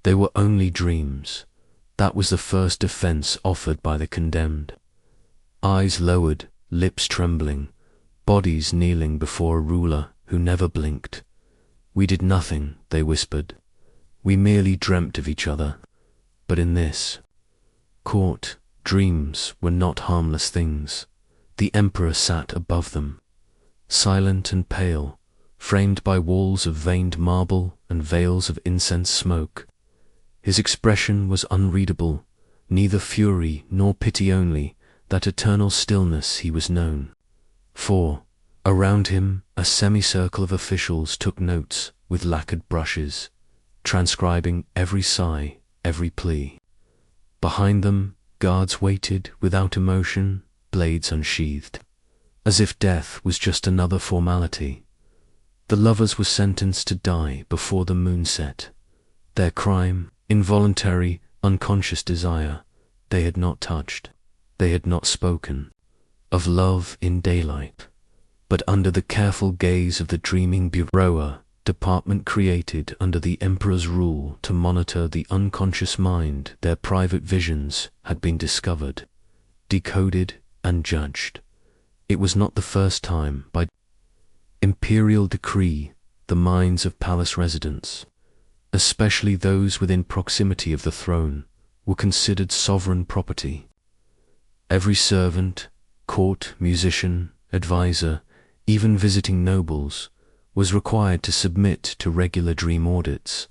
They were only dreams. That was the first defense offered by the condemned. Eyes lowered, lips trembling, bodies kneeling before a ruler who never blinked. We did nothing, they whispered. We merely dreamt of each other. But in this court, dreams were not harmless things. The emperor sat above them, silent and pale, framed by walls of veined marble and veils of incense smoke. His expression was unreadable, neither fury nor pity, only that eternal stillness he was known. For, around him, a semicircle of officials took notes with lacquered brushes, transcribing every sigh, every plea. Behind them, guards waited without emotion, blades unsheathed, as if death was just another formality. The lovers were sentenced to die before the moon set. Their crime, involuntary, unconscious desire. They had not touched, they had not spoken, of love in daylight. But under the careful gaze of the dreaming bureau, department created under the emperor's rule to monitor the unconscious mind, their private visions had been discovered, decoded, and judged. It was not the first time, by imperial decree, the minds of palace residents, especially those within proximity of the throne, were considered sovereign property. Every servant, court, musician, advisor, even visiting nobles, was required to submit to regular dream audits.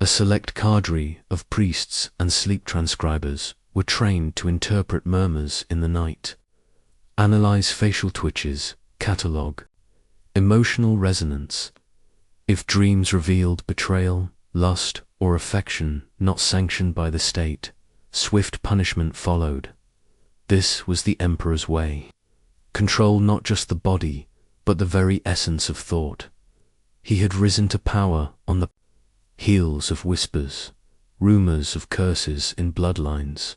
A select cadre of priests and sleep transcribers were trained to interpret murmurs in the night, analyze facial twitches, catalogue emotional resonance. If dreams revealed betrayal, lust, or affection not sanctioned by the state, swift punishment followed. This was the emperor's way. Control not just the body, but the very essence of thought. He had risen to power on the heels of whispers, rumors of curses in bloodlines,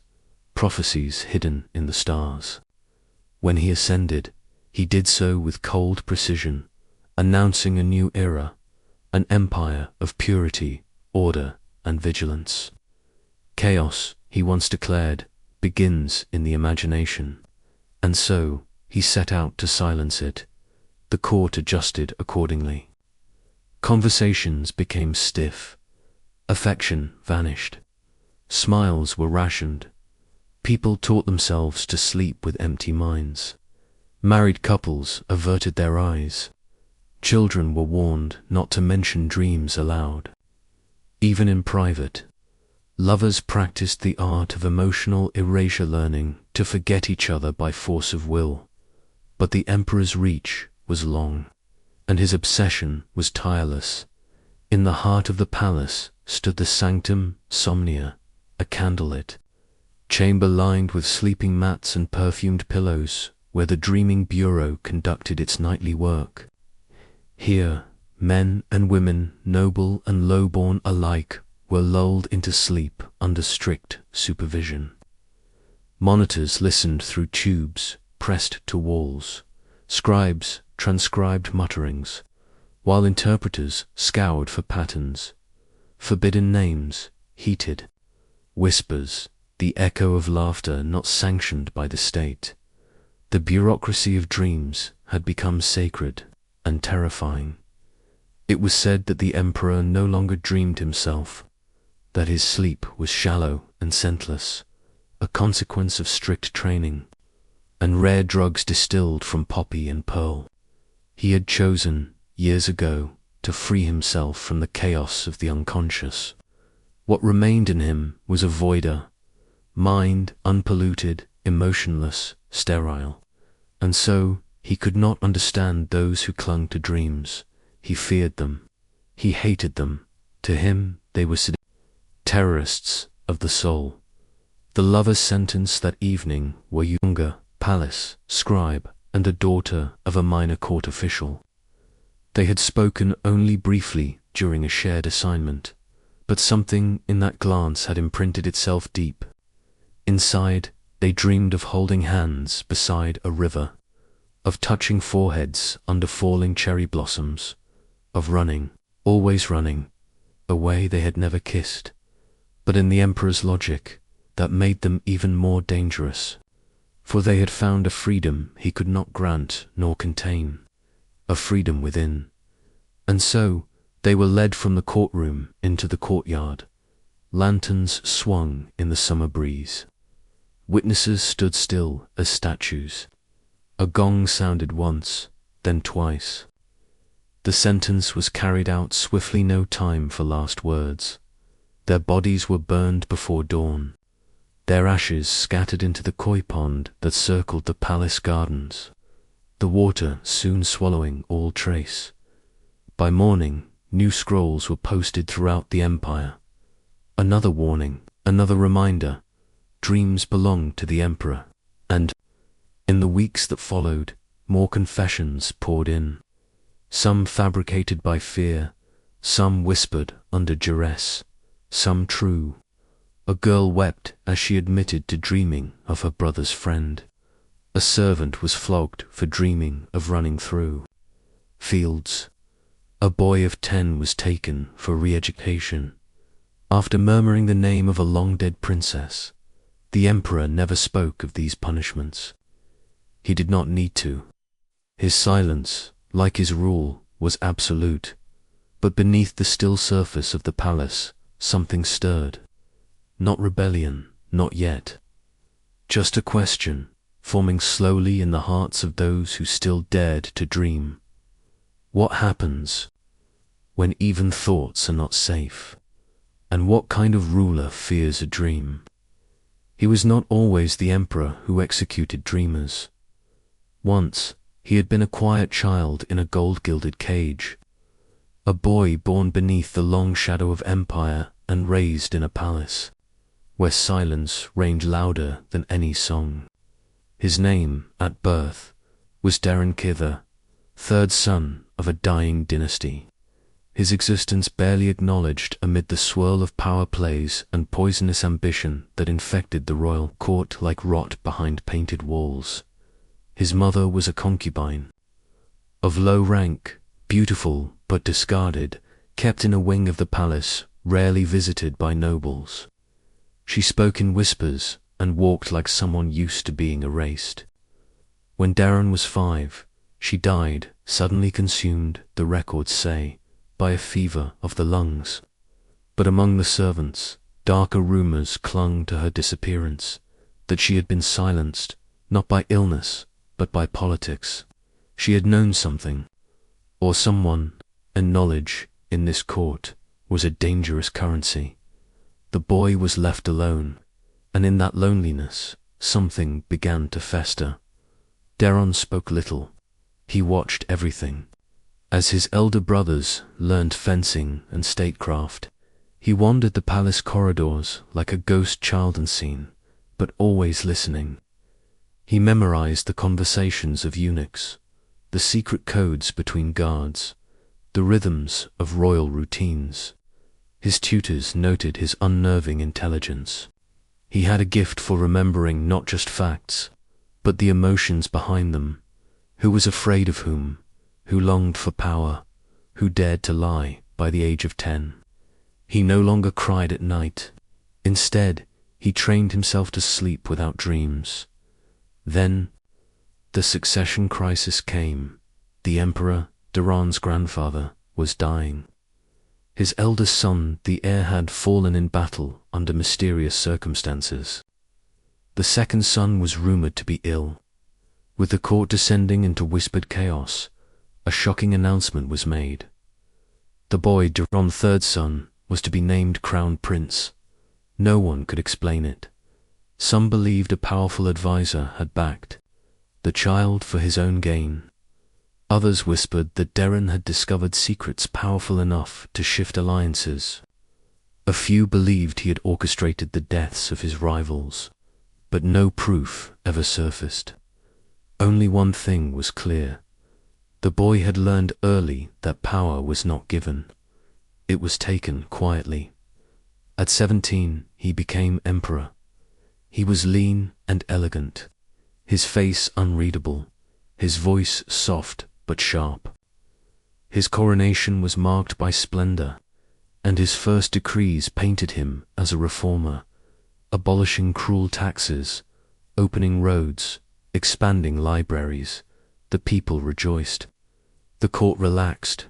prophecies hidden in the stars. When he ascended, he did so with cold precision, announcing a new era, an empire of purity, order, and vigilance. Chaos, he once declared, begins in the imagination. And so, he set out to silence it. The court adjusted accordingly. Conversations became stiff. Affection vanished. Smiles were rationed. People taught themselves to sleep with empty minds. Married couples averted their eyes. Children were warned not to mention dreams aloud. Even in private, lovers practiced the art of emotional erasure, learning to forget each other by force of will. But the emperor's reach was long, and his obsession was tireless. In the heart of the palace stood the sanctum somnia, a candlelit chamber lined with sleeping mats and perfumed pillows, where the dreaming bureau conducted its nightly work. Here, men and women, noble and low-born alike, were lulled into sleep under strict supervision. Monitors listened through tubes pressed to walls. Scribes transcribed mutterings, while interpreters scoured for patterns. Forbidden names, heated whispers, the echo of laughter not sanctioned by the state. The bureaucracy of dreams had become sacred and terrifying. It was said that the emperor no longer dreamed himself, that his sleep was shallow and scentless, a consequence of strict training, and rare drugs distilled from poppy and pearl. He had chosen, years ago, to free himself from the chaos of the unconscious. What remained in him was a voida, mind unpolluted, emotionless, sterile. And so, he could not understand those who clung to dreams. He feared them. He hated them. To him, they were terrorists of the soul. The lovers sentenced that evening were younger, palace, scribe, and a daughter of a minor court official. They had spoken only briefly during a shared assignment, but something in that glance had imprinted itself deep. Inside, they dreamed of holding hands beside a river, of touching foreheads under falling cherry blossoms, of running, always running, a way they had never kissed, but in the emperor's logic that made them even more dangerous. For they had found a freedom he could not grant nor contain, a freedom within. And so they were led from the courtroom into the courtyard. Lanterns swung in the summer breeze. Witnesses stood still as statues. A gong sounded once, then twice. The sentence was carried out swiftly, no time for last words. Their bodies were burned before dawn, their ashes scattered into the koi pond that circled the palace gardens, the water soon swallowing all trace. By morning, new scrolls were posted throughout the empire. Another warning, another reminder. Dreams belonged to the emperor. And in the weeks that followed, more confessions poured in. Some fabricated by fear, some whispered under duress, some true. A girl wept as she admitted to dreaming of her brother's friend. A servant was flogged for dreaming of running through fields. A boy of 10 was taken for re-education after murmuring the name of a long-dead princess. The emperor never spoke of these punishments. He did not need to. His silence, like his rule, was absolute. But beneath the still surface of the palace, something stirred. Not rebellion, not yet. Just a question, forming slowly in the hearts of those who still dared to dream. What happens when even thoughts are not safe? And what kind of ruler fears a dream? He was not always the emperor who executed dreamers. Once, he had been a quiet child in a gold-gilded cage, a boy born beneath the long shadow of empire and raised in a palace, where silence reigned louder than any song. His name, at birth, was Darren Kither, third son of a dying dynasty. His existence barely acknowledged amid the swirl of power plays and poisonous ambition that infected the royal court like rot behind painted walls. His mother was a concubine, of low rank, beautiful but discarded, kept in a wing of the palace, rarely visited by nobles. She spoke in whispers and walked like someone used to being erased. When Darren was 5, she died, suddenly consumed, the records say, by a fever of the lungs. But among the servants, darker rumors clung to her disappearance, that she had been silenced, not by illness, but by politics. She had known something, or someone, and knowledge, in this court, was a dangerous currency. The boy was left alone, and in that loneliness, something began to fester. Darren spoke little. He watched everything. As his elder brothers learned fencing and statecraft, he wandered the palace corridors like a ghost child unseen, but always listening. He memorized the conversations of eunuchs, the secret codes between guards, the rhythms of royal routines. His tutors noted his unnerving intelligence. He had a gift for remembering not just facts, but the emotions behind them. Who was afraid of whom? Who longed for power? Who dared to lie by the age of 10? He no longer cried at night. Instead, he trained himself to sleep without dreams. Then, the succession crisis came. The emperor, Darren's grandfather, was dying. His eldest son, the heir, had fallen in battle under mysterious circumstances. The second son was rumored to be ill. With the court descending into whispered chaos, a shocking announcement was made. The boy, Darren's third son, was to be named Crown Prince. No one could explain it. Some believed a powerful advisor had backed the child for his own gain. Others whispered that Darren had discovered secrets powerful enough to shift alliances. A few believed he had orchestrated the deaths of his rivals, but no proof ever surfaced. Only one thing was clear. The boy had learned early that power was not given. It was taken quietly. At 17, he became emperor. He was lean and elegant, his face unreadable, his voice soft but sharp. His coronation was marked by splendor, and his first decrees painted him as a reformer, abolishing cruel taxes, opening roads, expanding libraries. The people rejoiced. The court relaxed,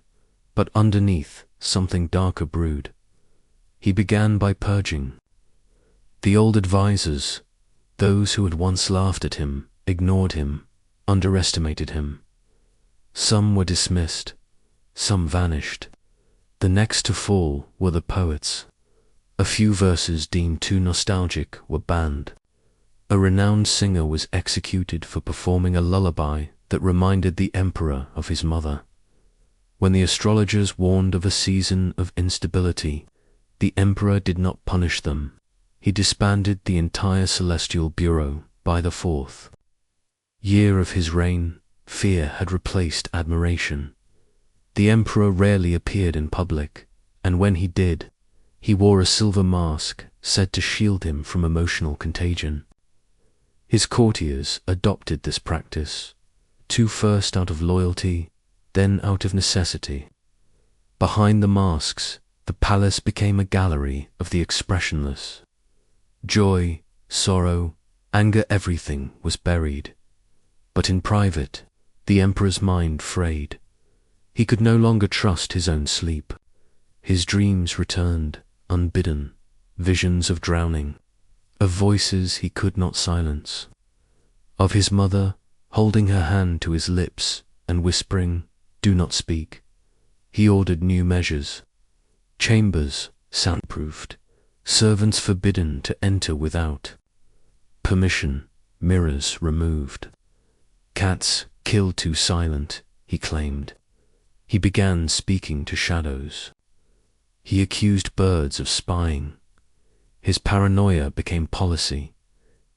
but underneath something darker brewed. He began by purging. The old advisors, those who had once laughed at him, ignored him, underestimated him. Some were dismissed, some vanished. The next to fall were the poets. A few verses deemed too nostalgic were banned. A renowned singer was executed for performing a lullaby that reminded the emperor of his mother. When the astrologers warned of a season of instability, the emperor did not punish them. He disbanded the entire celestial bureau by the 4th year of his reign. Fear had replaced admiration. The emperor rarely appeared in public, and when he did, he wore a silver mask said to shield him from emotional contagion. His courtiers adopted this practice, first out of loyalty, then out of necessity. Behind the masks, the palace became a gallery of the expressionless. Joy, sorrow, anger, everything was buried. But in private, the emperor's mind frayed. He could no longer trust his own sleep. His dreams returned, unbidden, visions of drowning, of voices he could not silence, of his mother holding her hand to his lips and whispering, "Do not speak." He ordered new measures. Chambers soundproofed, servants forbidden to enter without permission, mirrors removed. Cats killed too silent, he claimed. He began speaking to shadows. He accused birds of spying. His paranoia became policy.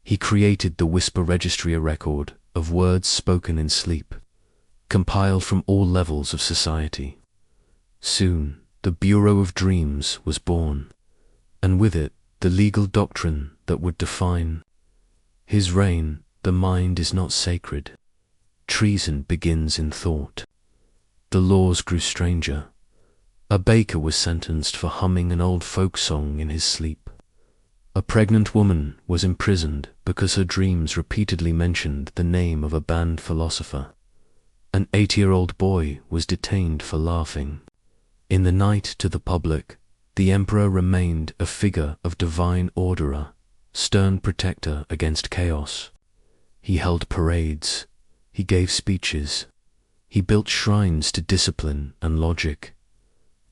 He created the Whisper Registry, a record of words spoken in sleep, compiled from all levels of society. Soon, the Bureau of Dreams was born, and with it, the legal doctrine that would define his reign. The mind is not sacred. Treason begins in thought. The laws grew stranger. A baker was sentenced for humming an old folk song in his sleep. A pregnant woman was imprisoned because her dreams repeatedly mentioned the name of a banned philosopher. An 8-year-old boy was detained for laughing. In the night, to the public, the emperor remained a figure of divine order, stern protector against chaos. He held parades. He gave speeches. He built shrines to discipline and logic.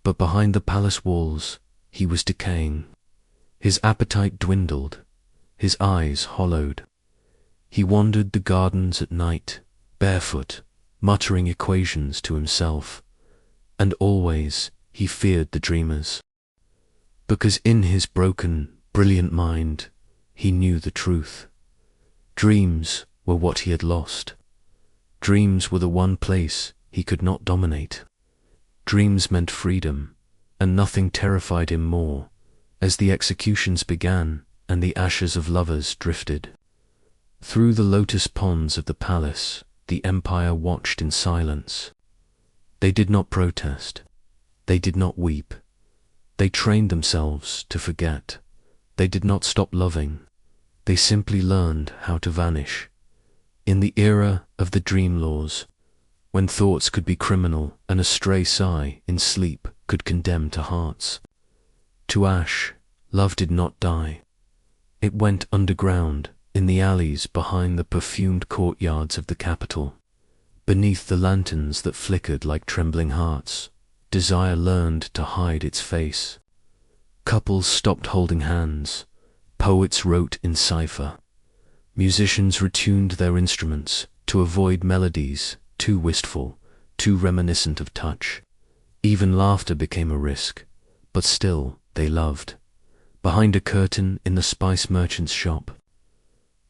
But behind the palace walls, he was decaying. His appetite dwindled. His eyes hollowed. He wandered the gardens at night, barefoot, muttering equations to himself. And always he feared the dreamers. Because in his broken, brilliant mind, he knew the truth. Dreams were what he had lost. Dreams were the one place he could not dominate. Dreams meant freedom, and nothing terrified him more, as the executions began and the ashes of lovers drifted. Through the lotus ponds of the palace, the empire watched in silence. They did not protest. They did not weep. They trained themselves to forget. They did not stop loving. They simply learned how to vanish. In the era of the dream laws, when thoughts could be criminal and a stray sigh in sleep could condemn to hearts, to ash, love did not die. It went underground in the alleys behind the perfumed courtyards of the capital. Beneath the lanterns that flickered like trembling hearts, desire learned to hide its face. Couples stopped holding hands. Poets wrote in cipher. Musicians retuned their instruments to avoid melodies too wistful, too reminiscent of touch. Even laughter became a risk, but still they loved. Behind a curtain in the spice merchant's shop,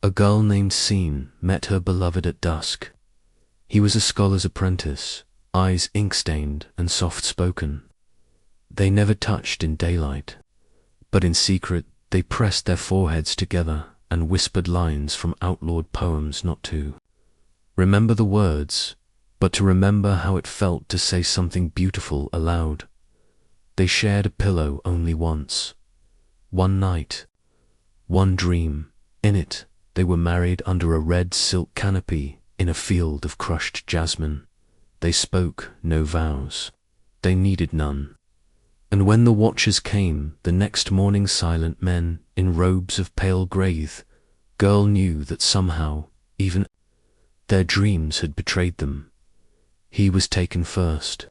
a girl named Scene met her beloved at dusk. He was a scholar's apprentice, eyes ink-stained and soft-spoken. They never touched in daylight, but in secret they pressed their foreheads together and whispered lines from outlawed poems, not to remember the words, but to remember how it felt to say something beautiful aloud. They shared a pillow only once. One night, one dream. In it, they were married under a red silk canopy in a field of crushed jasmine. They spoke no vows. They needed none. And when the watchers came the next morning, silent men in robes of pale graith, girl knew that somehow even their dreams had betrayed them. He was taken first.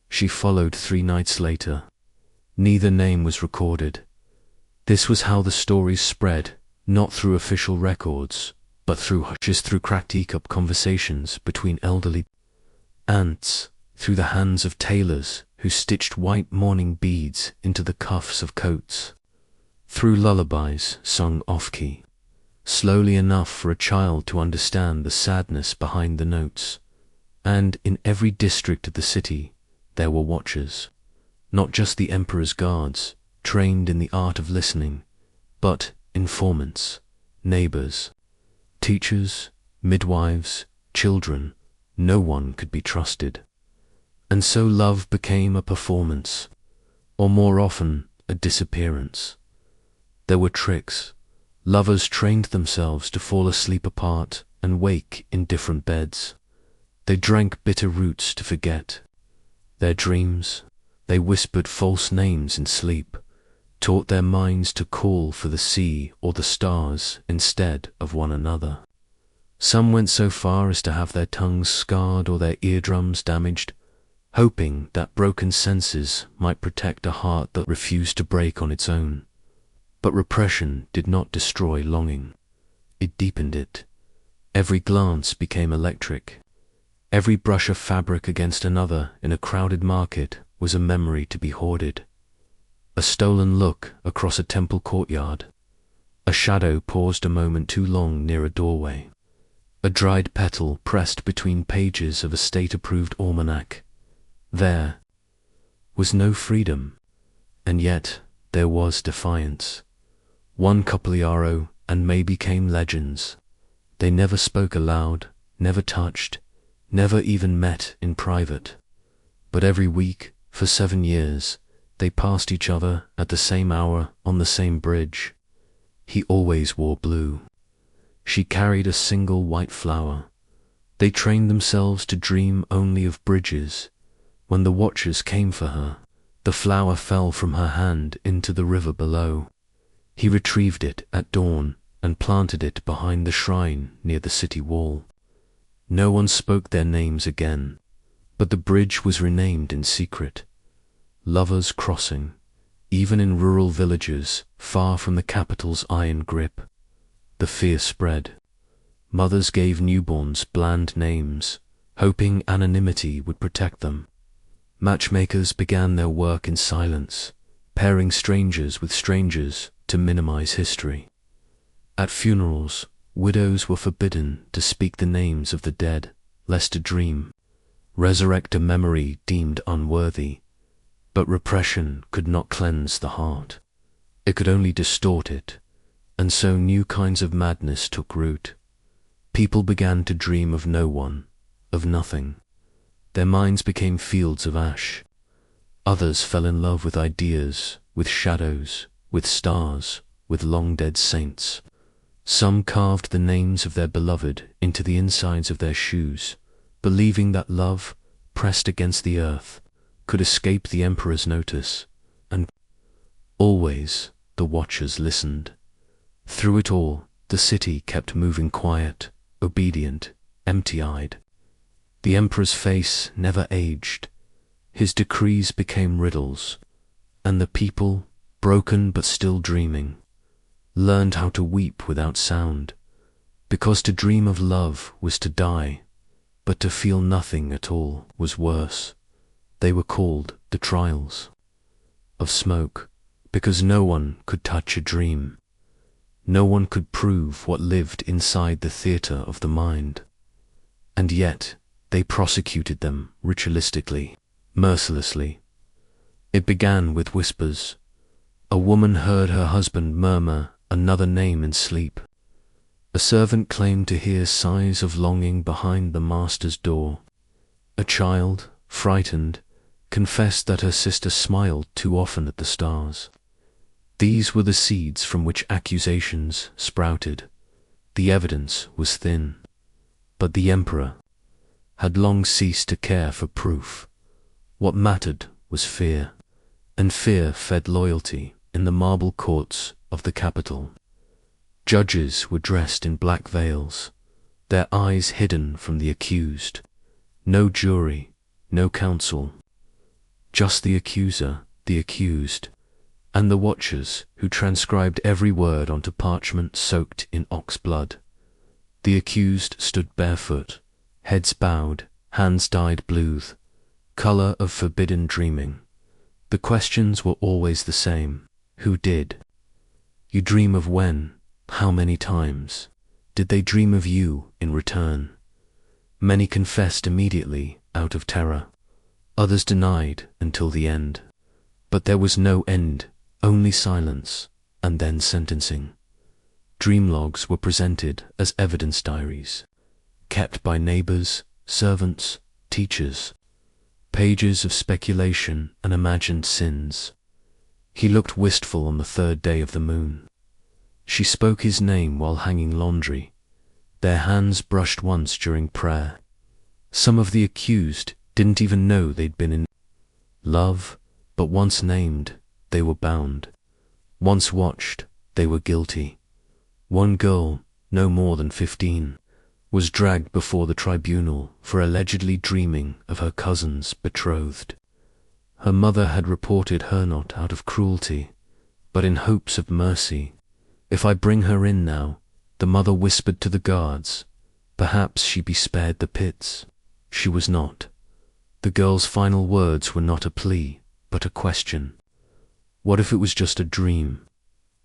She followed 3 nights later. Neither name was recorded. This was how the stories spread, not through official records, but through cracked teacup conversations between elderly aunts, through the hands of tailors who stitched white mourning beads into the cuffs of coats, through lullabies sung off-key, slowly enough for a child to understand the sadness behind the notes. And in every district of the city there were watchers, not just the emperor's guards, trained in the art of listening, but informants, neighbors, teachers, midwives, children. No one could be trusted. And so love became a performance, or more often, a disappearance. There were tricks. Lovers trained themselves to fall asleep apart and wake in different beds. They drank bitter roots to forget their dreams. They whispered false names in sleep, taught their minds to call for the sea or the stars instead of one another. Some went so far as to have their tongues scarred or their eardrums damaged, hoping that broken senses might protect a heart that refused to break on its own. But repression did not destroy longing. It deepened it. Every glance became electric. Every brush of fabric against another in a crowded market was a memory to be hoarded. A stolen look across a temple courtyard. A shadow paused a moment too long near a doorway. A dried petal pressed between pages of a state-approved almanac. There was no freedom, and yet there was defiance. One Capogliaro and maybe came legends. They never spoke aloud, never touched, never even met in private. But every week, for 7 years, they passed each other at the same hour on the same bridge. He always wore blue. She carried a single white flower. They trained themselves to dream only of bridges. When the watchers came for her, the flower fell from her hand into the river below. He retrieved it at dawn and planted it behind the shrine near the city wall. No one spoke their names again, but the bridge was renamed in secret. Lovers crossing, even in rural villages far from the capital's iron grip. The fear spread. Mothers gave newborns bland names, hoping anonymity would protect them. Matchmakers began their work in silence, pairing strangers with strangers to minimize history. At funerals, widows were forbidden to speak the names of the dead, lest a dream resurrect a memory deemed unworthy. But repression could not cleanse the heart. It could only distort it, and so new kinds of madness took root. People began to dream of no one, of nothing. Their minds became fields of ash. Others fell in love with ideas, with shadows, with stars, with long-dead saints. Some carved the names of their beloved into the insides of their shoes, believing that love, pressed against the earth, could escape the emperor's notice. And always the watchers listened. Through it all, the city kept moving quiet, obedient, empty-eyed. The emperor's face never aged. His decrees became riddles, and the people, broken but still dreaming, learned how to weep without sound, because to dream of love was to die, but to feel nothing at all was worse. They were called the trials of smoke, because no one could touch a dream. No one could prove what lived inside the theatre of the mind. And yet they prosecuted them ritualistically, mercilessly. It began with whispers. A woman heard her husband murmur another name in sleep. A servant claimed to hear sighs of longing behind the master's door. A child, frightened, confessed that her sister smiled too often at the stars. These were the seeds from which accusations sprouted. The evidence was thin. But the emperor had long ceased to care for proof. What mattered was fear, and fear fed loyalty in the marble courts of the capital. Judges were dressed in black veils, their eyes hidden from the accused. No jury, no counsel. Just the accuser, the accused, and the watchers who transcribed every word onto parchment soaked in ox blood. The accused stood barefoot, heads bowed, hands dyed blue, color of forbidden dreaming. The questions were always the same. Who did? You dream of when? How many times? Did they dream of you in return? Many confessed immediately out of terror. Others denied until the end. But there was no end, only silence, and then sentencing. Dream logs were presented as evidence diaries, kept by neighbors, servants, teachers. Pages of speculation and imagined sins. He looked wistful on the third day of the moon. She spoke his name while hanging laundry. Their hands brushed once during prayer. Some of the accused didn't even know they'd been in love, but once named, they were bound. Once watched, they were guilty. One girl, no more than 15, was dragged before the tribunal for allegedly dreaming of her cousin's betrothed. Her mother had reported her not out of cruelty, but in hopes of mercy. If I bring her in now, the mother whispered to the guards, perhaps she'd be spared the pits. She was not. The girl's final words were not a plea, but a question. What if it was just a dream?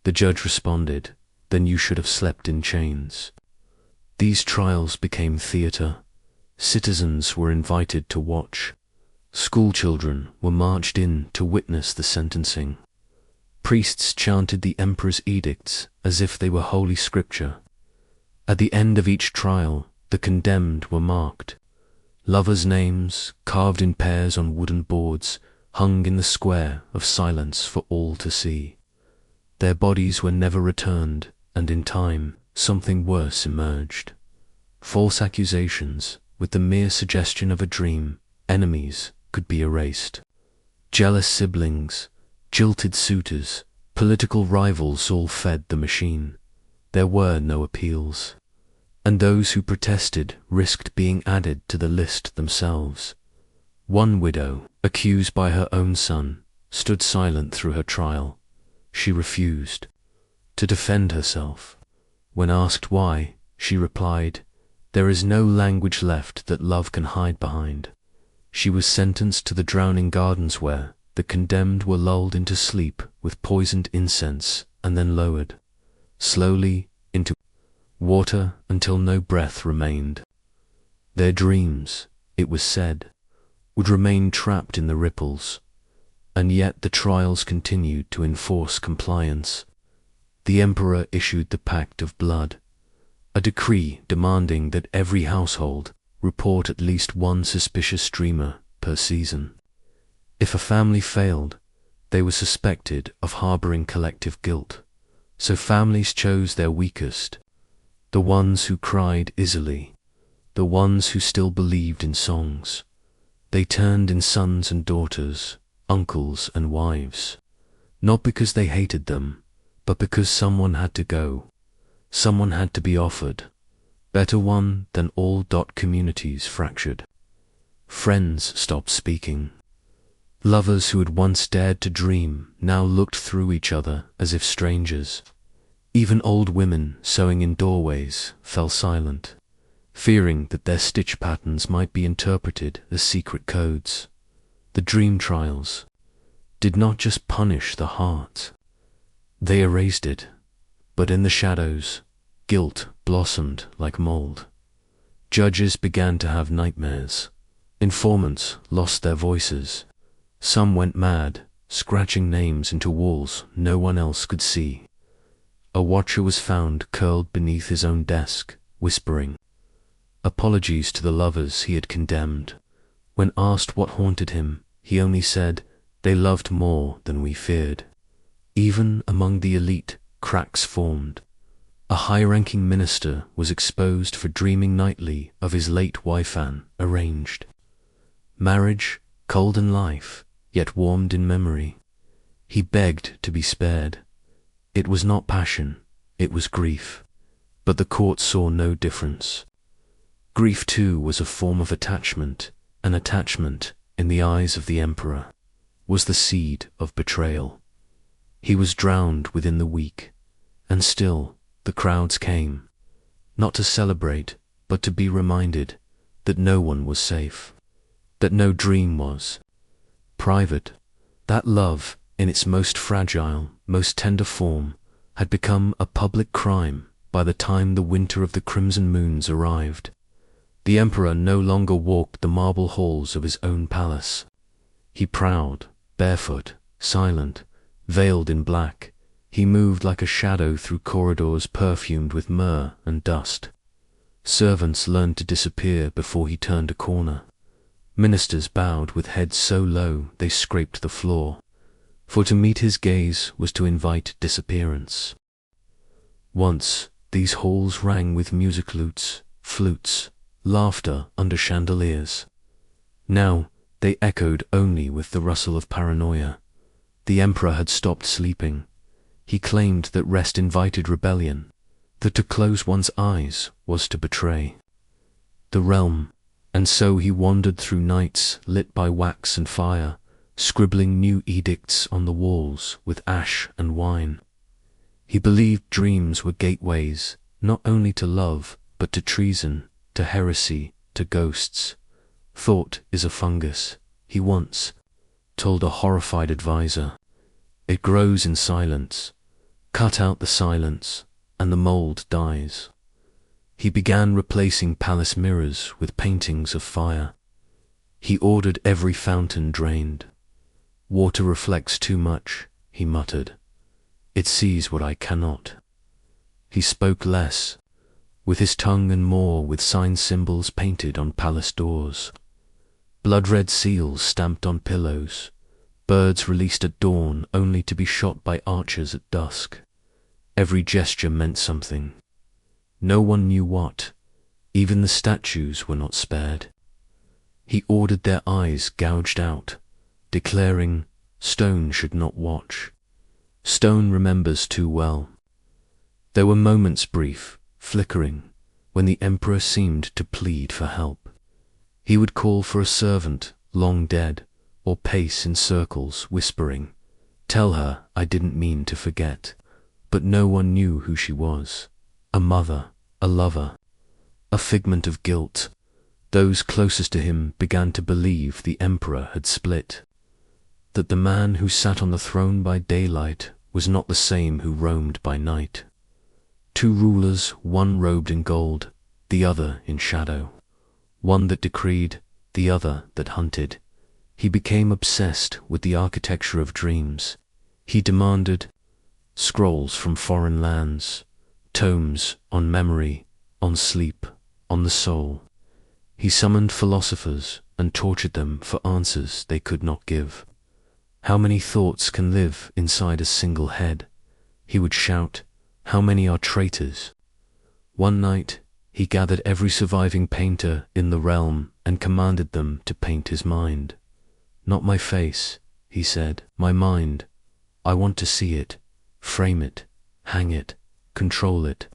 The judge responded, then you should have slept in chains. These trials became theater. Citizens were invited to watch. Schoolchildren were marched in to witness the sentencing. Priests chanted the emperor's edicts as if they were holy scripture. At the end of each trial, the condemned were marked. Lovers' names, carved in pairs on wooden boards, hung in the square of silence for all to see. Their bodies were never returned, and in time, something worse emerged. False accusations, with the mere suggestion of a dream, enemies could be erased. Jealous siblings, jilted suitors, political rivals all fed the machine. There were no appeals. And those who protested risked being added to the list themselves. One widow, accused by her own son, stood silent through her trial. She refused to defend herself. When asked why, she replied, "There is no language left that love can hide behind." She was sentenced to the drowning gardens where the condemned were lulled into sleep with poisoned incense and then lowered, slowly, into water until no breath remained. Their dreams, it was said, would remain trapped in the ripples, and yet the trials continued to enforce compliance. The emperor issued the Pact of Blood, a decree demanding that every household report at least one suspicious dreamer per season. If a family failed, they were suspected of harboring collective guilt, so families chose their weakest, the ones who cried easily, the ones who still believed in songs. They turned in sons and daughters, uncles and wives, not because they hated them, but because someone had to go, someone had to be offered, better one than all. Communities fractured. Friends stopped speaking. Lovers who had once dared to dream now looked through each other as if strangers. Even old women sewing in doorways fell silent, fearing that their stitch patterns might be interpreted as secret codes. The dream trials did not just punish the heart, they erased it, but in the shadows, guilt blossomed like mold. Judges began to have nightmares. Informants lost their voices. Some went mad, scratching names into walls no one else could see. A watcher was found curled beneath his own desk, whispering apologies to the lovers he had condemned. When asked what haunted him, He only said, "They loved more than we feared." Even among the elite, cracks formed. A high-ranking minister was exposed for dreaming nightly of his late wife Anne, arranged. Marriage, cold in life, yet warmed in memory. He begged to be spared. It was not passion, it was grief. But the court saw no difference. Grief too was a form of attachment, and attachment, in the eyes of the emperor, was the seed of betrayal. He was drowned within the week, and still the crowds came, not to celebrate, but to be reminded that no one was safe, that no dream was. Private, that love, in its most fragile, most tender form, had become a public crime by the time the winter of the crimson moons arrived. The emperor no longer walked the marble halls of his own palace. He prowled, barefoot, silent, veiled in black. He moved like a shadow through corridors perfumed with myrrh and dust. Servants learned to disappear before he turned a corner. Ministers bowed with heads so low they scraped the floor, for to meet his gaze was to invite disappearance. Once these halls rang with music lutes, flutes, laughter under chandeliers. Now they echoed only with the rustle of paranoia. The emperor had stopped sleeping. He claimed that rest invited rebellion, that to close one's eyes was to betray the realm, and so he wandered through nights lit by wax and fire, scribbling new edicts on the walls with ash and wine. He believed dreams were gateways, not only to love, but to treason, to heresy, to ghosts. Thought is a fungus, he once told a horrified advisor. It grows in silence. Cut out the silence, and the mold dies. He began replacing palace mirrors with paintings of fire. He ordered every fountain drained. "Water reflects too much," he muttered. "It sees what I cannot." He spoke less, with his tongue, and more with sign symbols painted on palace doors. Blood-red seals stamped on pillows. Birds released at dawn only to be shot by archers at dusk. Every gesture meant something. No one knew what. Even the statues were not spared. He ordered their eyes gouged out, declaring, "Stone should not watch." Stone remembers too well. There were moments brief, flickering, when the emperor seemed to plead for help. He would call for a servant, long dead, or pace in circles, whispering, "Tell her I didn't mean to forget." But no one knew who she was. A mother, a lover, a figment of guilt. Those closest to him began to believe the emperor had split, that the man who sat on the throne by daylight was not the same who roamed by night. Two rulers, one robed in gold, the other in shadow. One that decreed, the other that hunted. He became obsessed with the architecture of dreams. He demanded scrolls from foreign lands, tomes on memory, on sleep, on the soul. He summoned philosophers and tortured them for answers they could not give. "How many thoughts can live inside a single head?" he would shout. "How many are traitors?" One night, he gathered every surviving painter in the realm and commanded them to paint his mind. "Not my face," he said, "my mind. I want to see it, frame it, hang it, control it."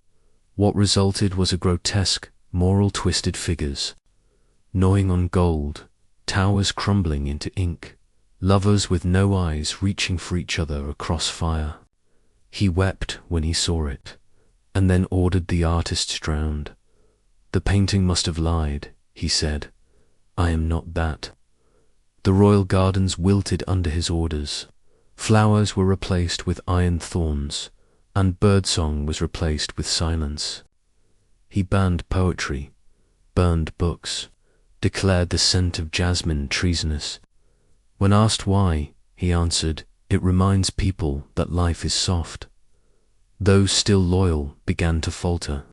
What resulted was a grotesque, moral twisted figures, gnawing on gold, towers crumbling into ink, lovers with no eyes reaching for each other across fire. He wept when he saw it, and then ordered the artists drowned. "The painting must have lied," he said. "I am not that." The royal gardens wilted under his orders. Flowers were replaced with iron thorns, and birdsong was replaced with silence. He banned poetry, burned books, declared the scent of jasmine treasonous. When asked why, he answered, "It reminds people that life is soft." Those still loyal began to falter.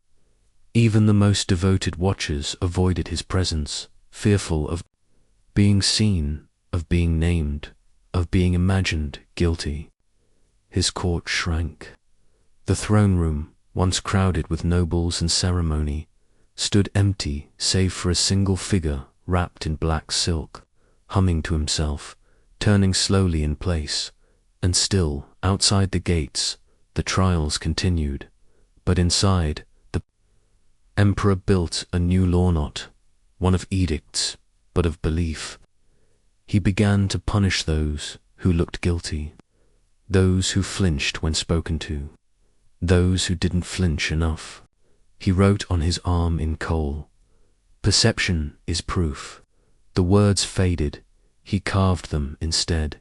Even the most devoted watchers avoided his presence, fearful of being seen, of being named, of being imagined guilty. His court shrank. The throne room, once crowded with nobles and ceremony, stood empty save for a single figure wrapped in black silk, humming to himself, turning slowly in place. And still, outside the gates, the trials continued. But inside, the emperor built a new law, not one of edicts, but of belief. He began to punish those who looked guilty, those who flinched when spoken to, those who didn't flinch enough. He wrote on his arm in coal, "Perception is proof." The words faded. He carved them instead.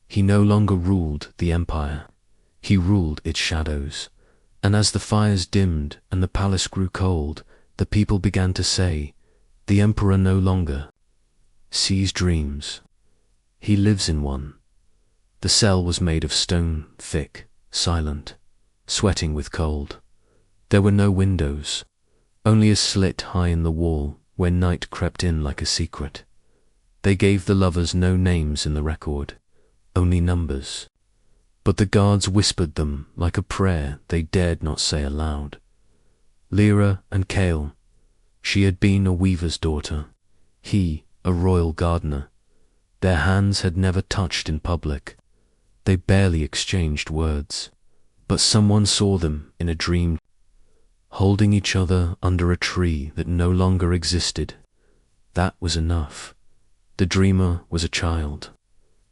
He no longer ruled the empire. He ruled its shadows. And as the fires dimmed and the palace grew cold, the people began to say, "The emperor no longer sees dreams. He lives in one." The cell was made of stone, thick, silent, sweating with cold. There were no windows, only a slit high in the wall where night crept in like a secret. They gave the lovers no names in the record, only numbers. But the guards whispered them like a prayer they dared not say aloud. Lyra and Cale, she had been a weaver's daughter, he a royal gardener. Their hands had never touched in public. They barely exchanged words. But someone saw them in a dream, holding each other under a tree that no longer existed. That was enough. The dreamer was a child,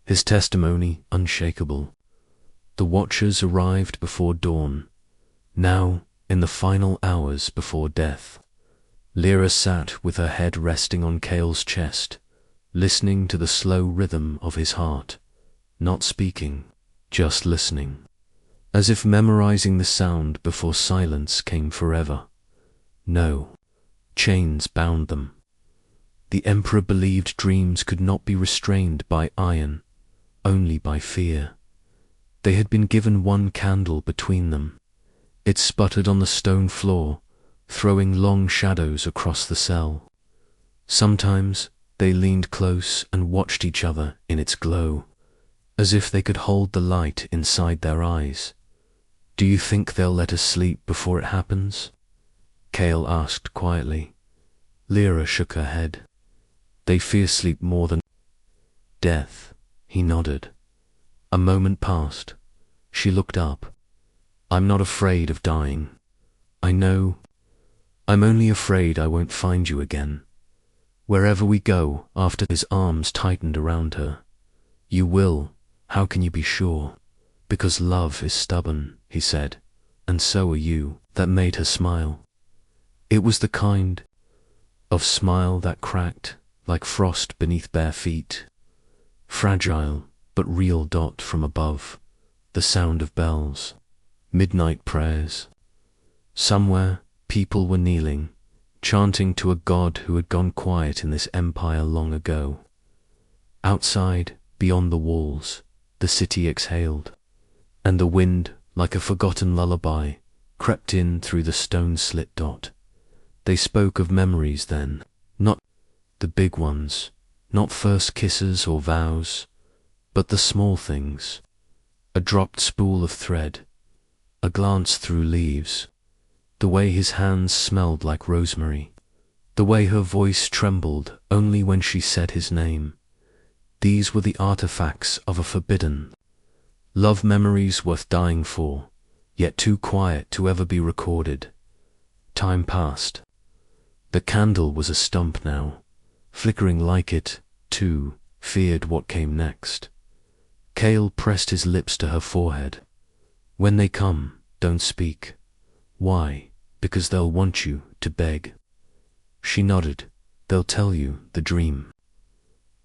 his testimony unshakable. The watchers arrived before dawn. Now, in the final hours before death, Lyra sat with her head resting on Cale's chest, listening to the slow rhythm of his heart, not speaking, just listening, as if memorizing the sound before silence came forever. No, chains bound them. The emperor believed dreams could not be restrained by iron, only by fear. They had been given one candle between them. It sputtered on the stone floor, throwing long shadows across the cell. Sometimes they leaned close and watched each other in its glow, as if they could hold the light inside their eyes. "Do you think they'll let us sleep before it happens?" Cale asked quietly. Lyra shook her head. "They fear sleep more than death." He nodded. A moment passed. She looked up. "I'm not afraid of dying. I know. I'm only afraid I won't find you again. Wherever we go after." His arms tightened around her. "You will. How can you be sure?" "Because love is stubborn," he said, "and so are you." That made her smile. It was the kind of smile that cracked like frost beneath bare feet. Fragile, but real. From above, the sound of bells, midnight prayers. Somewhere, people were kneeling, chanting to a god who had gone quiet in this empire long ago. Outside, beyond the walls, the city exhaled, and the wind, like a forgotten lullaby, crept in through the stone slit. They spoke of memories then, not the big ones, not first kisses or vows, but the small things. A dropped spool of thread, a glance through leaves, the way his hands smelled like rosemary, the way her voice trembled only when she said his name. These were the artifacts of a forbidden love, memories worth dying for, yet too quiet to ever be recorded. Time passed. The candle was a stump now. Flickering like it, too, feared what came next. Cale pressed his lips to her forehead. "When they come, don't speak." "Why?" "Because they'll want you to beg." She nodded. "They'll tell you the dream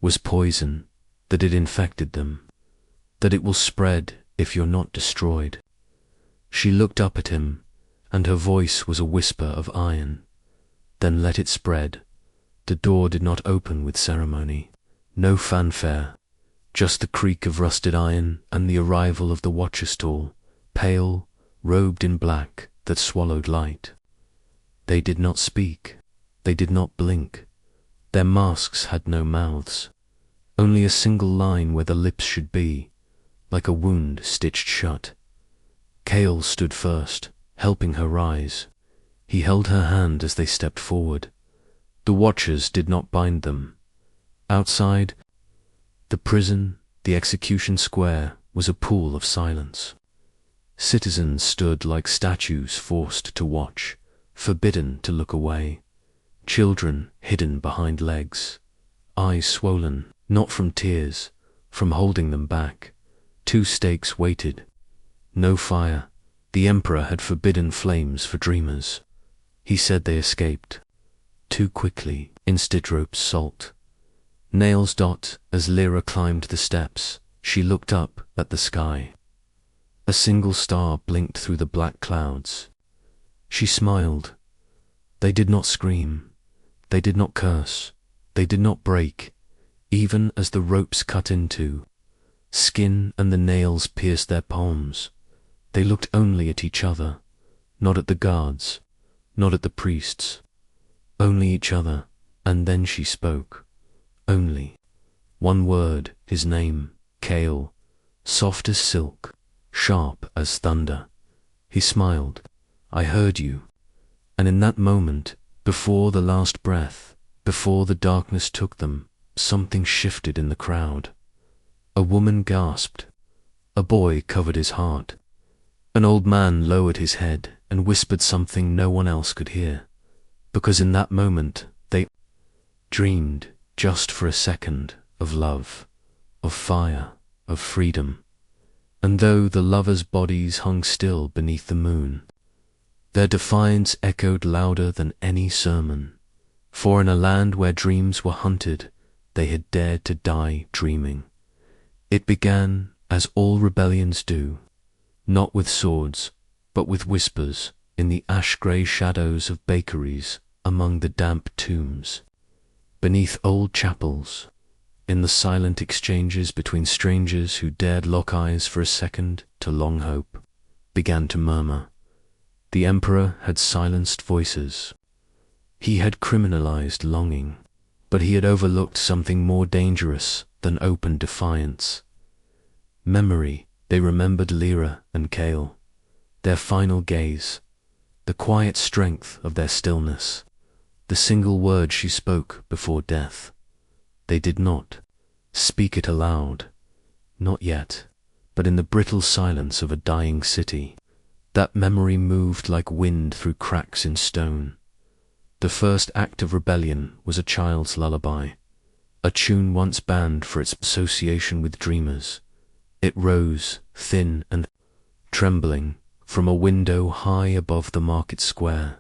was poison, that it infected them, that it will spread if you're not destroyed." She looked up at him, and her voice was a whisper of iron. "Then let it spread." The door did not open with ceremony. No fanfare, just the creak of rusted iron and the arrival of the watcher stall, pale, robed in black that swallowed light. They did not speak. They did not blink. Their masks had no mouths. only a single line where the lips should be, like a wound stitched shut. Cale stood first, helping her rise. He held her hand as they stepped forward. The watchers did not bind them. Outside, the prison, the execution square, was a pool of silence. Citizens stood like statues forced to watch, forbidden to look away. Children hidden behind legs, eyes swollen, not from tears, from holding them back. 2 stakes waited. No fire. The Emperor had forbidden flames for dreamers. He said they escaped. Too quickly, instead ropes salt. Nails dot as Lyra climbed the steps. She looked up at the sky. A single star blinked through the black clouds. She smiled. They did not scream. They did not curse. They did not break, even as the ropes cut into. Skin and the nails pierced their palms. They looked only at each other, not at the guards, not at the priests. Only each other, and then she spoke. Only. One word, his name, Cale, soft as silk, sharp as thunder. He smiled. I heard you. And in that moment, before the last breath, before the darkness took them, something shifted in the crowd. A woman gasped. A boy covered his heart. An old man lowered his head and whispered something no one else could hear, because in that moment they dreamed, just for a second, of love, of fire, of freedom. And though the lovers' bodies hung still beneath the moon, their defiance echoed louder than any sermon, for in a land where dreams were hunted, they had dared to die dreaming. It began, as all rebellions do, not with swords, but with whispers in the ash-grey shadows of bakeries, among the damp tombs, beneath old chapels, in the silent exchanges between strangers who dared lock eyes for a second to long hope, began to murmur. The Emperor had silenced voices. He had criminalized longing, but he had overlooked something more dangerous than open defiance. Memory. They remembered Lyra and Cale, their final gaze, the quiet strength of their stillness, the single word she spoke before death. They did not speak it aloud, not yet, but in the brittle silence of a dying city, that memory moved like wind through cracks in stone. The first act of rebellion was a child's lullaby, a tune once banned for its association with dreamers. It rose, thin and trembling, from a window high above the market square.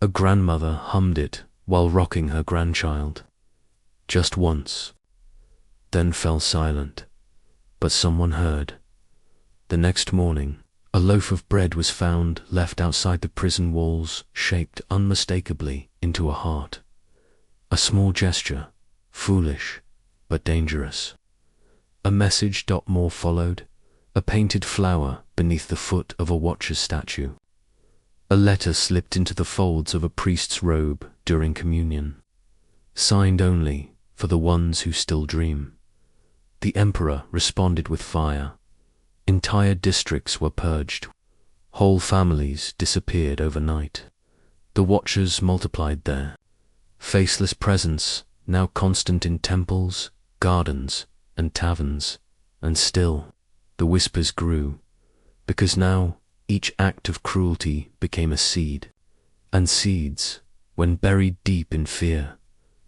A grandmother hummed it while rocking her grandchild. Just once. Then fell silent, but someone heard. The next morning, a loaf of bread was found left outside the prison walls, shaped unmistakably into a heart. A small gesture, foolish, but dangerous. A message. More followed, a painted flower beneath the foot of a watcher's statue. A letter slipped into the folds of a priest's robe during communion. Signed only for the ones who still dream. The Emperor responded with fire. Entire districts were purged. Whole families disappeared overnight. The watchers multiplied there. Faceless presence, now constant in temples, gardens, and taverns, and still the whispers grew, because now each act of cruelty became a seed, and seeds, when buried deep in fear,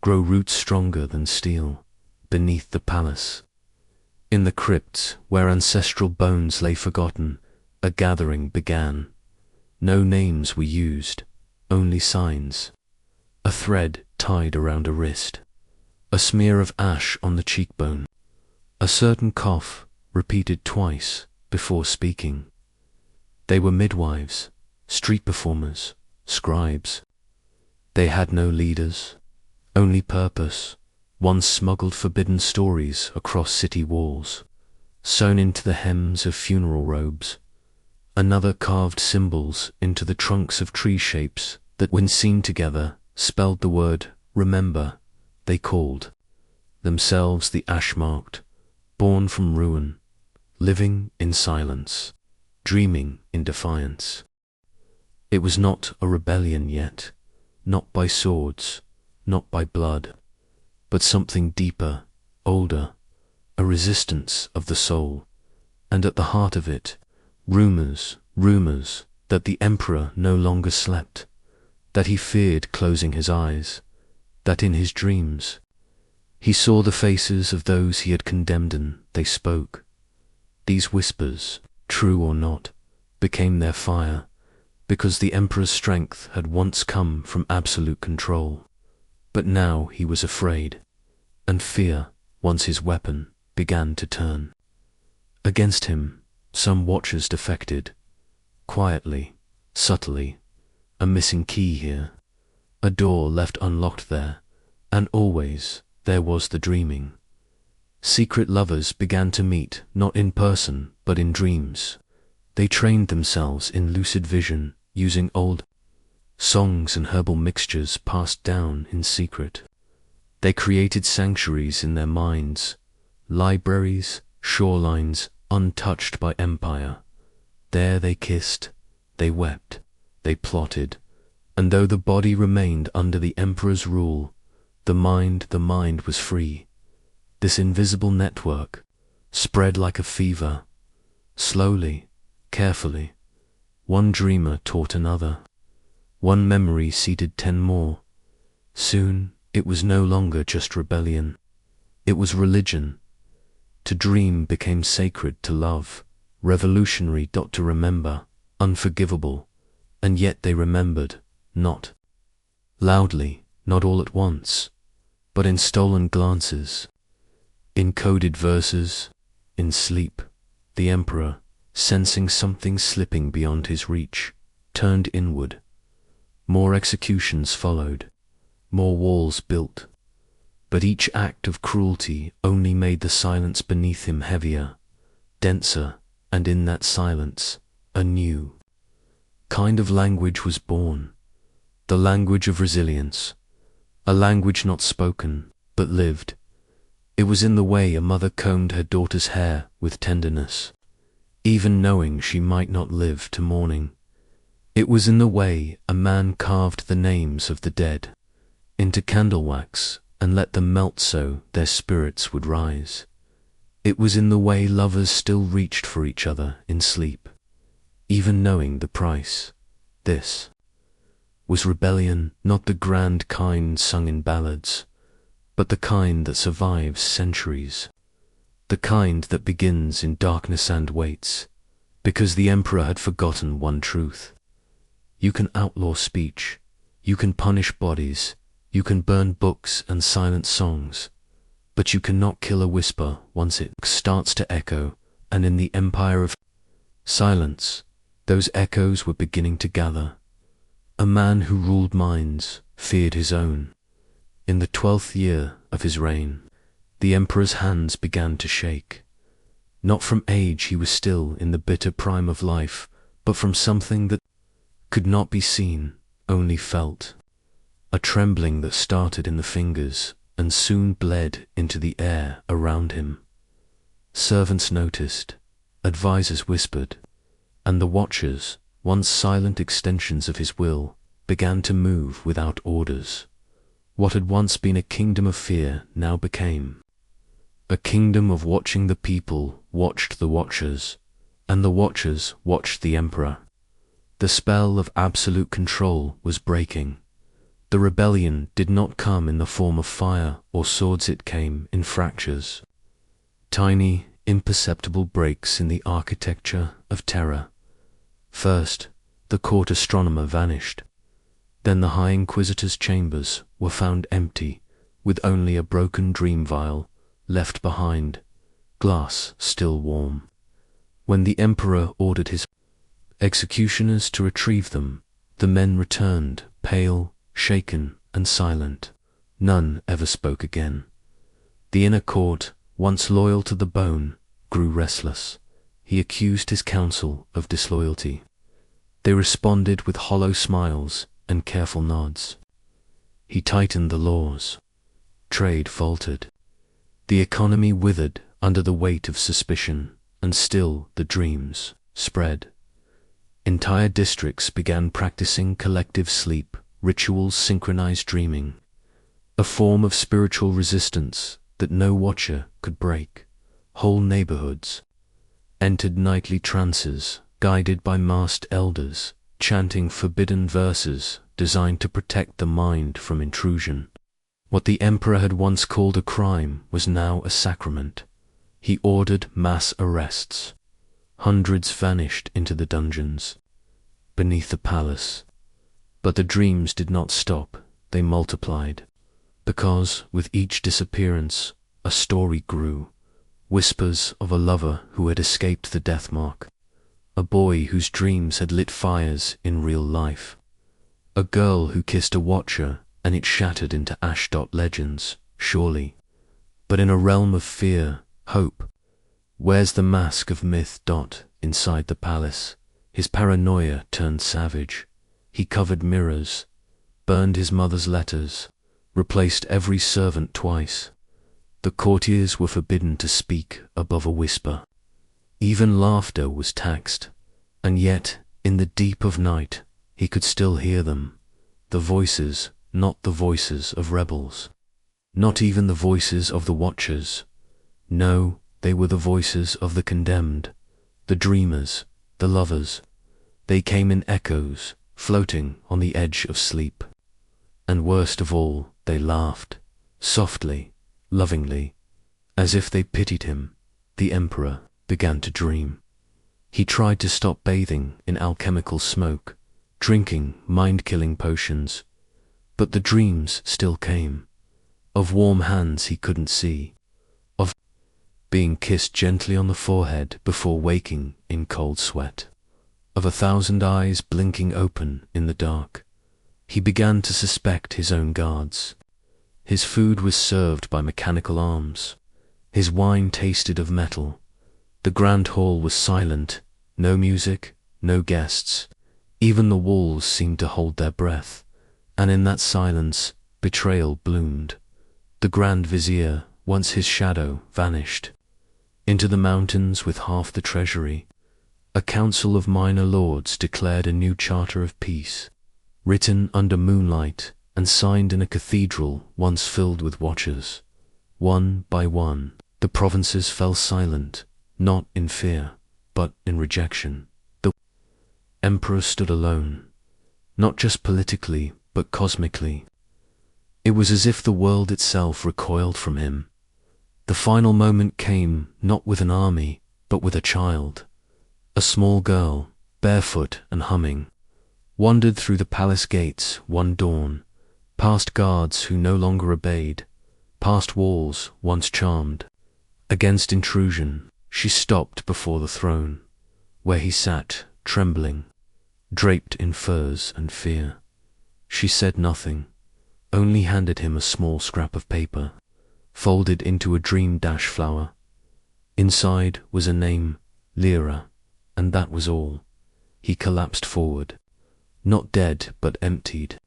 grow roots stronger than steel, beneath the palace. In the crypts where ancestral bones lay forgotten, a gathering began. No names were used, only signs. A thread tied around a wrist, a smear of ash on the cheekbone, a certain cough repeated twice before speaking. They were midwives, street performers, scribes. They had no leaders, only purpose. One smuggled forbidden stories across city walls, sewn into the hems of funeral robes. Another carved symbols into the trunks of tree shapes that, when seen together, spelled the word remember. They called. themselves the ash-marked, born from ruin, living in silence, dreaming in defiance. It was not a rebellion yet, not by swords, not by blood, but something deeper, older, a resistance of the soul, and at the heart of it, rumors that the emperor no longer slept, that he feared closing his eyes, that in his dreams he saw the faces of those he had condemned and they spoke. These whispers, true or not, became their fire, because the emperor's strength had once come from absolute control. But now he was afraid, and fear, once his weapon, began to turn. Against him, some watchers defected, quietly, subtly, a missing key here, a door left unlocked there, and always there was the dreaming. Secret lovers began to meet, not in person, but in dreams. They trained themselves in lucid vision, using old songs and herbal mixtures passed down in secret. They created sanctuaries in their minds, libraries, shorelines untouched by empire. There they kissed, they wept, they plotted, and though the body remained under the emperor's rule, the mind was free. This invisible network spread like a fever. Slowly, carefully, one dreamer taught another. One memory seeded 10 more. Soon it was no longer just rebellion. It was religion. To dream became sacred to love, revolutionary to remember, unforgivable, and yet they remembered, not loudly, not all at once, but in stolen glances, in coded verses, in sleep. The emperor, sensing something slipping beyond his reach, turned inward. More executions followed, more walls built, but each act of cruelty only made the silence beneath him heavier, denser, and in that silence, a new kind of language was born, the language of resilience, a language not spoken, but lived. It was in the way a mother combed her daughter's hair with tenderness, even knowing she might not live to morning. It was in the way a man carved the names of the dead into candle wax and let them melt so their spirits would rise. It was in the way lovers still reached for each other in sleep, even knowing the price. This was rebellion, not the grand kind sung in ballads, but the kind that survives centuries, the kind that begins in darkness and waits, because the emperor had forgotten one truth. You can outlaw speech, you can punish bodies, you can burn books and silence songs, but you cannot kill a whisper once it starts to echo, and in the empire of silence, those echoes were beginning to gather. A man who ruled minds feared his own. In the 12th year of his reign, the emperor's hands began to shake. Not from age, he was still in the bitter prime of life, but from something that could not be seen, only felt. A trembling that started in the fingers and soon bled into the air around him. Servants noticed, advisors whispered, and the watchers, once silent extensions of his will, began to move without orders. What had once been a kingdom of fear now became a kingdom of watching. The people watched the watchers, and the watchers watched the emperor. The spell of absolute control was breaking. The rebellion did not come in the form of fire or swords, it came in fractures. Tiny, imperceptible breaks in the architecture of terror. First, the court astronomer vanished. Then the High Inquisitor's chambers were found empty, with only a broken dream vial left behind, glass still warm. When the emperor ordered his executioners to retrieve them, the men returned, pale, shaken, and silent. None ever spoke again. The inner court, once loyal to the bone, grew restless. He accused his council of disloyalty. They responded with hollow smiles and careful nods. He tightened the laws. Trade faltered. The economy withered under the weight of suspicion, and still the dreams spread. Entire districts began practicing collective sleep, rituals synchronized dreaming, a form of spiritual resistance that no watcher could break. Whole neighborhoods entered nightly trances, guided by masked elders, chanting forbidden verses designed to protect the mind from intrusion. What the emperor had once called a crime was now a sacrament. He ordered mass arrests. Hundreds vanished into the dungeons beneath the palace. But the dreams did not stop, they multiplied. Because with each disappearance, a story grew. Whispers of a lover who had escaped the death mark. A boy whose dreams had lit fires in real life. A girl who kissed a watcher and it shattered into ash. Legends, surely. But in a realm of fear, hope, wears the mask of myth. Inside the palace, his paranoia turned savage. He covered mirrors, burned his mother's letters, replaced every servant twice. The courtiers were forbidden to speak above a whisper. Even laughter was taxed, and yet, in the deep of night, he could still hear them. The voices, not the voices of rebels. Not even the voices of the watchers. No, they were the voices of the condemned, the dreamers, the lovers. They came in echoes, floating on the edge of sleep. And worst of all, they laughed, softly, lovingly, as if they pitied him. The emperor began to dream. He tried to stop bathing in alchemical smoke, drinking mind-killing potions, but the dreams still came. Of warm hands he couldn't see, of being kissed gently on the forehead before waking in cold sweat, of 1,000 eyes blinking open in the dark. He began to suspect his own guards. His food was served by mechanical arms. His wine tasted of metal. The grand hall was silent, no music, no guests. Even the walls seemed to hold their breath, and in that silence, betrayal bloomed. The Grand Vizier, once his shadow, vanished into the mountains with half the treasury. A council of minor lords declared a new charter of peace, written under moonlight and signed in a cathedral once filled with watchers. One by one, the provinces fell silent, not in fear, but in rejection. The emperor stood alone, not just politically, but cosmically. It was as if the world itself recoiled from him. The final moment came not with an army, but with a child. A small girl, barefoot and humming, wandered through the palace gates one dawn, past guards who no longer obeyed, past walls once charmed. Against intrusion, she stopped before the throne, where he sat, trembling, draped in furs and fear. She said nothing, only handed him a small scrap of paper, folded into a dream dash flower. Inside was a name, Lyra, and that was all. He collapsed forward, not dead but emptied,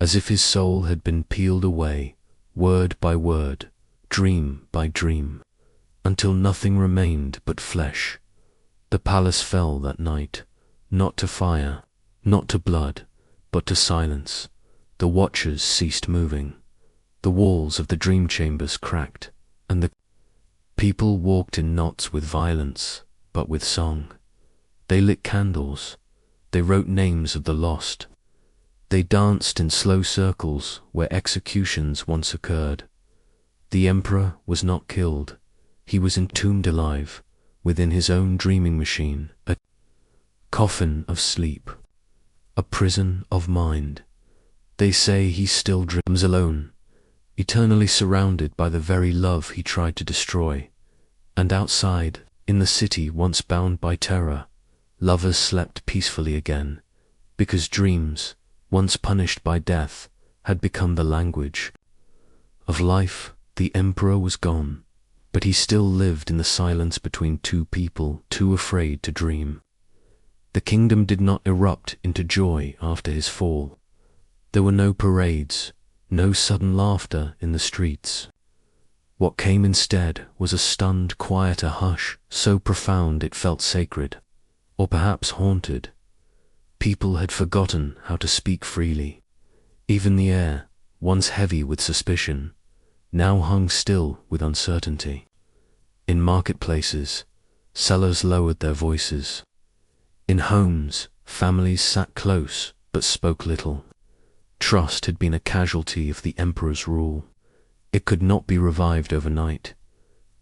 as if his soul had been peeled away, word by word, dream by dream, until nothing remained but flesh. The palace fell that night, not to fire, not to blood, but to silence. The watchers ceased moving. The walls of the dream chambers cracked, and the people walked in knots with violence, but with song. They lit candles. They wrote names of the lost. They danced in slow circles where executions once occurred. The emperor was not killed. He was entombed alive, within his own dreaming machine, a coffin of sleep, a prison of mind. They say he still dreams alone, eternally surrounded by the very love he tried to destroy. And outside, in the city once bound by terror, lovers slept peacefully again, because dreams, once punished by death, had become the language of life. The emperor was gone, but he still lived in the silence between two people too afraid to dream. The kingdom did not erupt into joy after his fall. There were no parades, no sudden laughter in the streets. What came instead was a stunned, quieter hush, so profound it felt sacred, or perhaps haunted. People had forgotten how to speak freely. Even the air, once heavy with suspicion, now hung still with uncertainty. In marketplaces, sellers lowered their voices. In homes, families sat close but spoke little. Trust had been a casualty of the emperor's rule. It could not be revived overnight.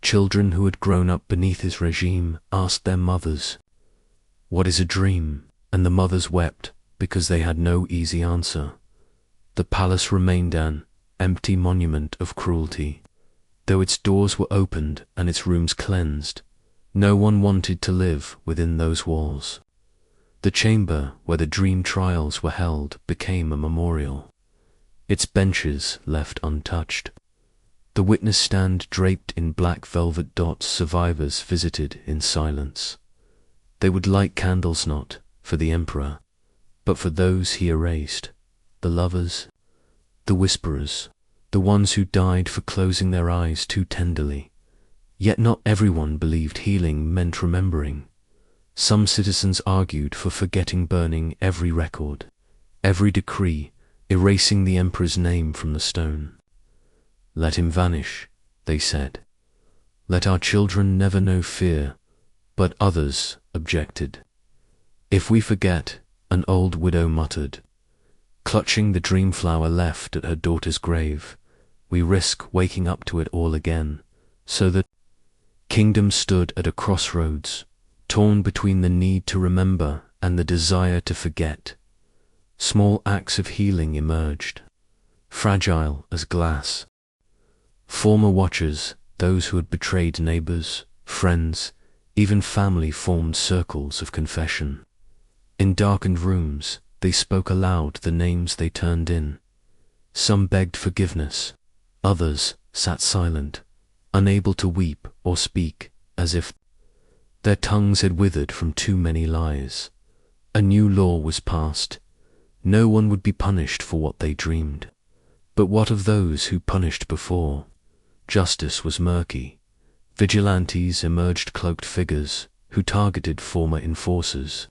Children who had grown up beneath his regime asked their mothers, "What is a dream?" And the mothers wept because they had no easy answer. The palace remained an empty monument of cruelty. Though its doors were opened and its rooms cleansed, no one wanted to live within those walls. The chamber where the dream trials were held became a memorial, its benches left untouched. The witness stand draped in black velvet dots, survivors visited in silence. They would light candles not for the emperor, but for those he erased, the lovers, the whisperers, the ones who died for closing their eyes too tenderly. Yet not everyone believed healing meant remembering. Some citizens argued for forgetting, burning every record, every decree, erasing the emperor's name from the stone. "Let him vanish," they said. "Let our children never know fear." But others objected. "If we forget," an old widow muttered, clutching the dream flower left at her daughter's grave, "we risk waking up to it all again." So the kingdom stood at a crossroads, torn between the need to remember and the desire to forget. Small acts of healing emerged, fragile as glass. Former watchers, those who had betrayed neighbors, friends, even family, formed circles of confession. In darkened rooms, they spoke aloud the names they turned in. Some begged forgiveness, others sat silent, unable to weep or speak, as if their tongues had withered from too many lies. A new law was passed. No one would be punished for what they dreamed. But what of those who punished before? Justice was murky. Vigilantes emerged, cloaked figures who targeted former enforcers.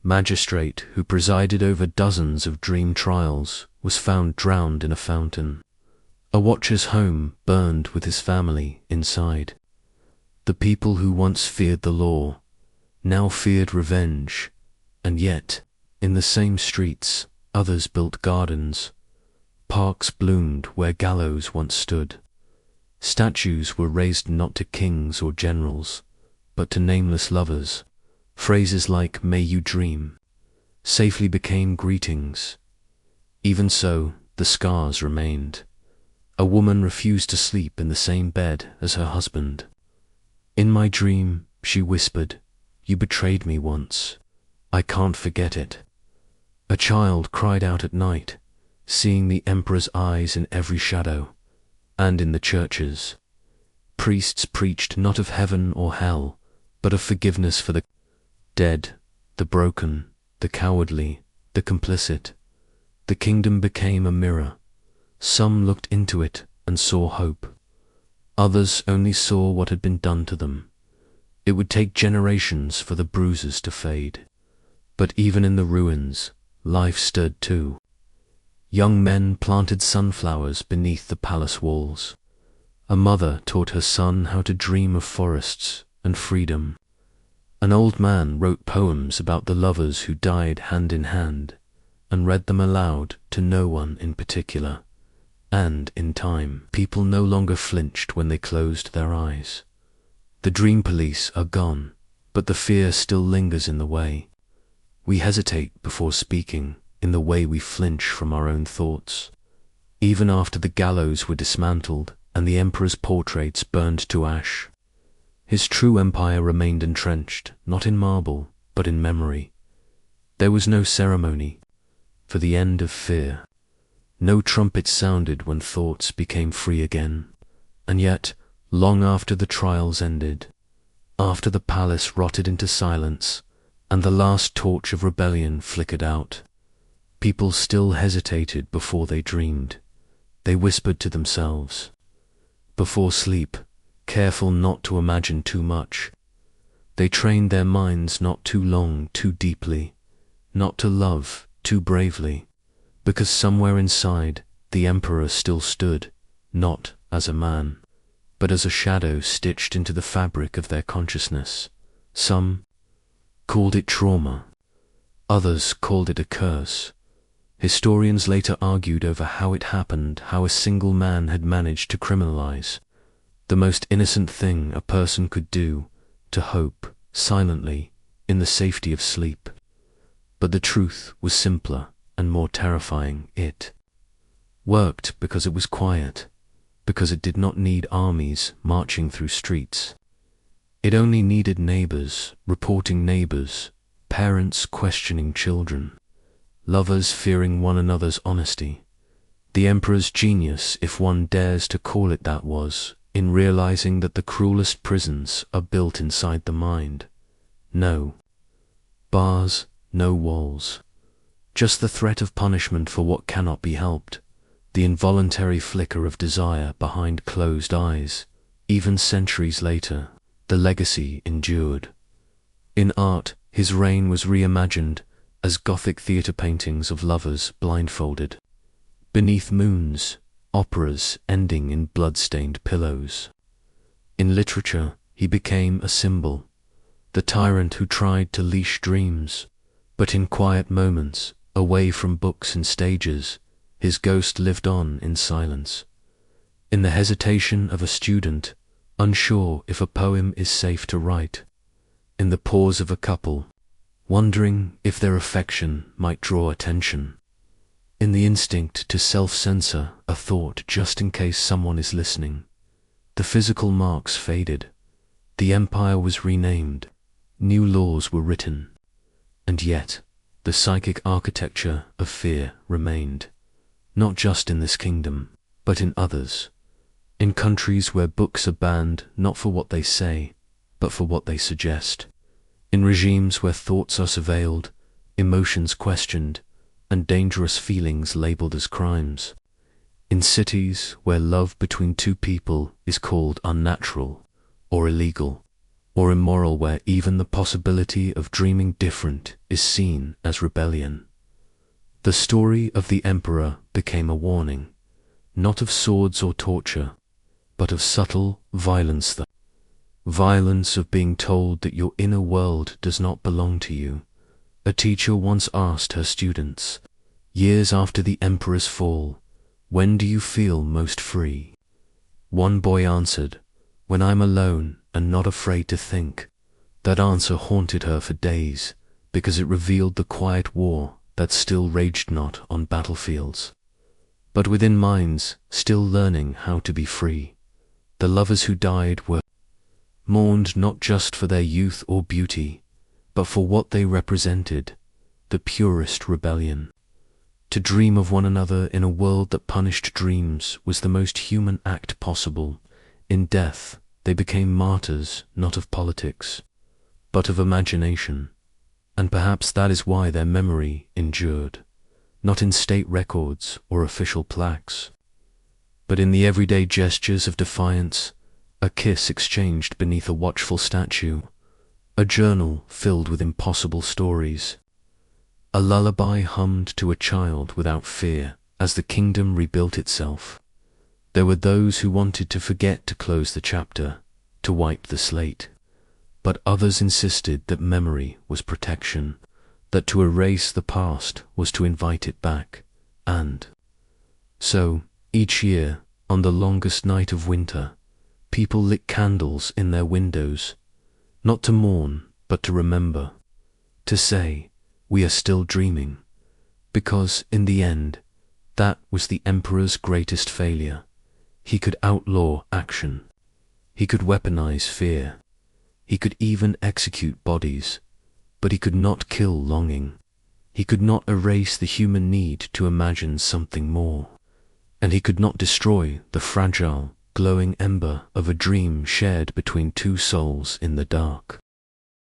Magistrate, who presided over dozens of dream trials, was found drowned in a fountain. A watcher's home burned with his family inside. The people who once feared the law now feared revenge, and yet, in the same streets, others built gardens. Parks bloomed where gallows once stood. Statues were raised not to kings or generals, but to nameless lovers. Phrases like "May you dream" safely became greetings. Even so, the scars remained. A woman refused to sleep in the same bed as her husband. "In my dream," she whispered, "you betrayed me once. I can't forget it." A child cried out at night, seeing the emperor's eyes in every shadow. And in the churches, priests preached not of heaven or hell, but of forgiveness for the dead, the broken, the cowardly, the complicit. The kingdom became a mirror. Some looked into it and saw hope. Others only saw what had been done to them. It would take generations for the bruises to fade. But even in the ruins, life stirred too. Young men planted sunflowers beneath the palace walls. A mother taught her son how to dream of forests and freedom. An old man wrote poems about the lovers who died hand in hand, and read them aloud to no one in particular. And, in time, people no longer flinched when they closed their eyes. The dream police are gone, but the fear still lingers in the way. We hesitate before speaking, in the way we flinch from our own thoughts. Even after the gallows were dismantled and the emperor's portraits burned to ash, his true empire remained entrenched, not in marble, but in memory. There was no ceremony for the end of fear. No trumpet sounded when thoughts became free again. And yet, long after the trials ended, after the palace rotted into silence, and the last torch of rebellion flickered out, people still hesitated before they dreamed. They whispered to themselves, before sleep, careful not to imagine too much. They trained their minds not too long, too deeply, not to love too bravely, because somewhere inside the emperor still stood, not as a man, but as a shadow stitched into the fabric of their consciousness. Some called it trauma, others called it a curse. Historians later argued over how it happened, how a single man had managed to criminalize the most innocent thing a person could do, to hope, silently, in the safety of sleep. But the truth was simpler and more terrifying. It worked because it was quiet, because it did not need armies marching through streets. It only needed neighbors reporting neighbors, parents questioning children, lovers fearing one another's honesty. The emperor's genius, if one dares to call it that, was in realizing that the cruelest prisons are built inside the mind. No bars, no walls, just the threat of punishment for what cannot be helped, the involuntary flicker of desire behind closed eyes. Even centuries later, the legacy endured. In art, his reign was reimagined as Gothic theatre paintings of lovers blindfolded beneath moons, operas ending in blood-stained pillows. In literature, he became a symbol, the tyrant who tried to leash dreams, but in quiet moments, away from books and stages, his ghost lived on in silence. In the hesitation of a student, unsure if a poem is safe to write. In the pause of a couple, wondering if their affection might draw attention. In the instinct to self-censor a thought just in case someone is listening. The physical marks faded. The empire was renamed. New laws were written. And yet, the psychic architecture of fear remained, not just in this kingdom, but in others. In countries where books are banned not for what they say, but for what they suggest. In regimes where thoughts are surveilled, emotions questioned, and dangerous feelings labeled as crimes. In cities where love between two people is called unnatural, or illegal, or immoral, where even the possibility of dreaming different is seen as rebellion. The story of the emperor became a warning, not of swords or torture, but of subtle violence, the violence of being told that your inner world does not belong to you. A teacher once asked her students, years after the emperor's fall, "When do you feel most free?" One boy answered, "When I'm alone and not afraid to think." That answer haunted her for days, because it revealed the quiet war that still raged not on battlefields, but within minds still learning how to be free. The lovers who died were mourned not just for their youth or beauty, but for what they represented, the purest rebellion. To dream of one another in a world that punished dreams was the most human act possible. In death, they became martyrs not of politics, but of imagination. And perhaps that is why their memory endured, not in state records or official plaques, but in the everyday gestures of defiance, a kiss exchanged beneath a watchful statue, a journal filled with impossible stories, a lullaby hummed to a child without fear as the kingdom rebuilt itself. There were those who wanted to forget to close the chapter, to wipe the slate, but others insisted that memory was protection, that to erase the past was to invite it back. And so, each year, on the longest night of winter, people lit candles in their windows, not to mourn, but to remember, to say, "We are still dreaming," because, in the end, that was the emperor's greatest failure. He could outlaw action. He could weaponize fear. He could even execute bodies, but he could not kill longing. He could not erase the human need to imagine something more. And he could not destroy the fragile, glowing ember of a dream shared between two souls in the dark.